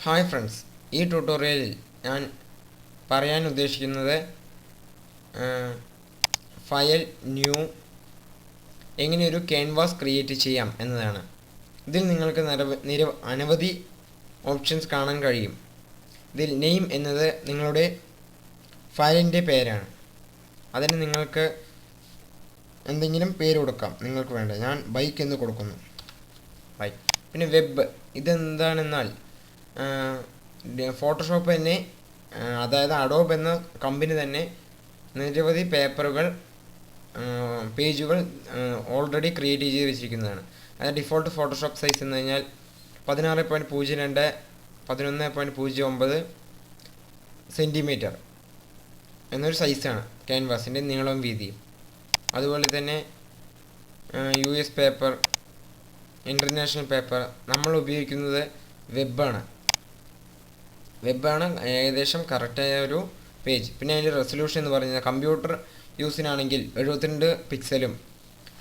Hi friends, ഈ ട്യൂട്ടോറിയലിൽ ഞാൻ പറയാൻ ഉദ്ദേശിക്കുന്നത് ഫയൽ ന്യൂ എങ്ങനെ ഒരു ക്യാൻവാസ് ക്രിയേറ്റ് ചെയ്യാം എന്നതാണ്. ഇതിൽ നിങ്ങൾക്ക് അനവധി ഓപ്ഷൻസ് കാണാൻ കഴിയും. ഇതിൽ നെയിം എന്നത് നിങ്ങളുടെ ഫയലിൻ്റെ പേരാണ്. അതിന് നിങ്ങൾക്ക് എന്തെങ്കിലും പേര് കൊടുക്കാം നിങ്ങൾക്ക് വേണ്ട. ഞാൻ ബൈക്ക് എന്ന് കൊടുക്കുന്നു, ബൈക്ക്. പിന്നെ വെബ്, ഇതെന്താണെന്നാൽ ഫോട്ടോഷോപ്പ് തന്നെ, അതായത് അഡോബ് എന്ന കമ്പനി തന്നെ നിരവധി പേജുകൾ ഓൾറെഡി ക്രിയേറ്റ് ചെയ്ത് വെച്ചിരിക്കുന്നതാണ്. അതായത് ഡിഫോൾട്ട് ഫോട്ടോഷോപ്പ് സൈസ് എന്ന് കഴിഞ്ഞാൽ 16.02 11.09 സെൻറ്റിമീറ്റർ എന്നൊരു സൈസാണ് ക്യാൻവാസിൻ്റെ നീളവും വീതിയും. അതുപോലെ തന്നെ US പേപ്പർ, ഇൻ്റർനാഷണൽ പേപ്പർ. നമ്മൾ ഉപയോഗിക്കുന്നത് വെബാണ് ഏകദേശം കറക്റ്റായ ഒരു പേജ്. പിന്നെ അതിൻ്റെ റെസൊല്യൂഷൻ എന്ന് പറയുന്നത് കമ്പ്യൂട്ടർ യൂസിനാണെങ്കിൽ 72 പിക്സലും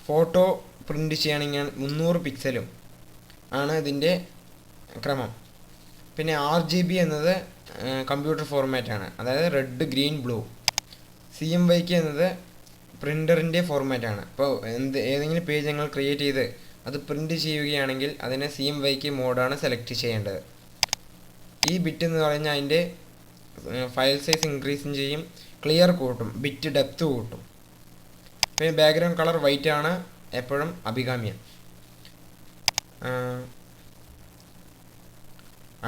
ഫോട്ടോ പ്രിൻ്റ് ചെയ്യുകയാണെങ്കിൽ 300 പിക്സലും ആണ് ഇതിൻ്റെ ക്രമം. പിന്നെ RGB എന്നത് കമ്പ്യൂട്ടർ ഫോർമാറ്റാണ്, അതായത് റെഡ്, ഗ്രീൻ, ബ്ലൂ. CMYK എന്നത് പ്രിൻ്ററിൻ്റെ ഫോർമാറ്റാണ്. ഇപ്പോൾ ഏതെങ്കിലും പേജ് ഞങ്ങൾ ക്രിയേറ്റ് ചെയ്ത് അത് പ്രിൻ്റ് ചെയ്യുകയാണെങ്കിൽ അതിനെ CMYK മോഡാണ് സെലക്ട് ചെയ്യേണ്ടത്. ഈ ബിറ്റ് എന്ന് പറഞ്ഞാൽ അതിൻ്റെ ഫയൽ സൈസ് ഇൻക്രീസും ചെയ്യും, ക്ലിയർ കൂട്ടും, ബിറ്റ് ഡെപ്ത് കൂട്ടും. പിന്നെ ബാക്ക്ഗ്രൗണ്ട് കളർ വൈറ്റ് ആണ് എപ്പോഴും അഭികാമ്യം.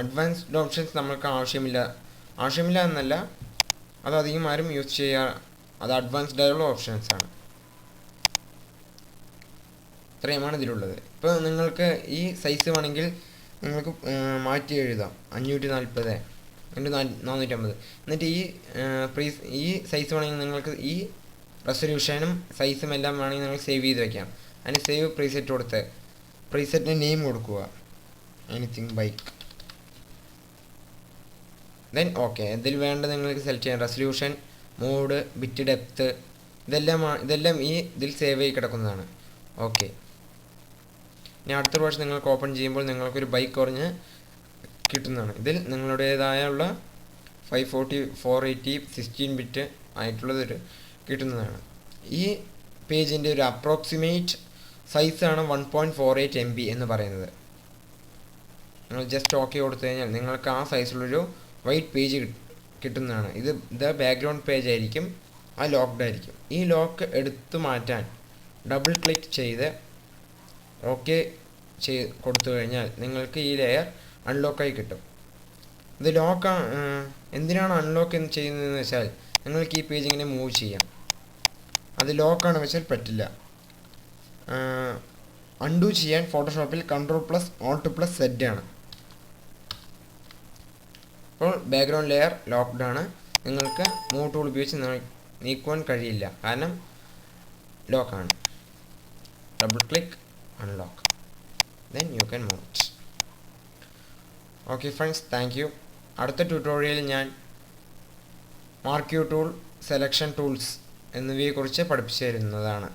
അഡ്വാൻസ്ഡ് ഓപ്ഷൻസ് നമ്മൾക്ക് ആവശ്യമില്ല എന്നല്ല, അതധികം ആരും യൂസ് ചെയ്യുക. അത് അഡ്വാൻസ്ഡ് ആയുള്ള ഓപ്ഷൻസ് ആണ്. ഇത്രയുമാണ് ഇതിലുള്ളത്. ഇപ്പോൾ നിങ്ങൾക്ക് ഈ സൈസ് വേണമെങ്കിൽ നിങ്ങൾക്ക് മാറ്റി എഴുതാം, 540 × 450. എന്നിട്ട് ഈ സൈസ് വേണമെങ്കിൽ നിങ്ങൾക്ക് ഈ റെസൊല്യൂഷനും സൈസും എല്ലാം വേണമെങ്കിൽ നിങ്ങൾ സേവ് ചെയ്ത് വയ്ക്കാം. അതിന് സേവ് പ്രീസെറ്റ് കൊടുത്ത് പ്രീസെറ്റിന് നെയിം കൊടുക്കുക, എനിത്തിങ് ബൈക്ക്. ദെൻ ഓക്കെ, ഇതിൽ വേണ്ടത് നിങ്ങൾക്ക് സെലക്ട് ചെയ്യാം. റെസൊല്യൂഷൻ, മോഡ്, ബിറ്റ് ഡെപ്ത്, ഇതെല്ലാം ഇതിൽ സേവ് ആയി കിടക്കുന്നതാണ്. ഓക്കെ, ഇനി അടുത്ത പ്രാവശ്യം നിങ്ങൾക്ക് ഓപ്പൺ ചെയ്യുമ്പോൾ നിങ്ങൾക്കൊരു ബൈക്ക് കുറഞ്ഞ് കിട്ടുന്നതാണ്. ഇതിൽ നിങ്ങളുടേതായുള്ള 540, 480, 16 ബിറ്റ് ആയിട്ടുള്ളതൊരു കിട്ടുന്നതാണ്. ഈ പേജിൻ്റെ ഒരു അപ്രോക്സിമേറ്റ് സൈസാണ് 1.48 MB എന്ന് പറയുന്നത്. നിങ്ങൾ ജസ്റ്റ് ഓക്കെ കൊടുത്തു കഴിഞ്ഞാൽ നിങ്ങൾക്ക് ആ സൈസിലുള്ളൊരു വൈറ്റ് പേജ് കിട്ടുന്നതാണ്. ഇത് ബാക്ക്ഗ്രൗണ്ട് പേജ് ആയിരിക്കും, ലോക്ക്ഡ് ആയിരിക്കും. ഈ ലോക്ക് എടുത്തു മാറ്റാൻ ഡബിൾ ക്ലിക്ക് ചെയ്ത് ഓക്കെ കൊടുത്തു കഴിഞ്ഞാൽ നിങ്ങൾക്ക് ഈ ലെയർ അൺലോക്കായി കിട്ടും. ഇത് എന്തിനാണ് അൺലോക്ക് ചെയ്യുന്നതെന്ന് വെച്ചാൽ നിങ്ങൾക്ക് ഈ പേജ് ഇങ്ങനെ മൂവ് ചെയ്യാം. അത് ലോക്കാണ് വെച്ചാൽ പറ്റില്ല. അൺഡു ചെയ്യാൻ ഫോട്ടോഷോപ്പിൽ Ctrl+Alt+Z ആണ്. അപ്പോൾ ബാക്ക്ഗ്രൗണ്ട് ലെയർ ലോക്ക്ഡ് ആണ്. നിങ്ങൾക്ക് മൂവ് ടൂൾ ഉപയോഗിച്ച് നീക്കുവാൻ കഴിയില്ല, കാരണം ലോക്കാണ്. Double click, unlock, then you can move it. Okay friends, thank you. അടുത്ത ട്യൂട്ടോറിയലിൽ ഞാൻ മാർക്ക് ടൂൾ, സെലക്ഷൻ ടൂൾസ് എന്നിവയെക്കുറിച്ച് പഠിപ്പിച്ചു തരുന്നതാണ്.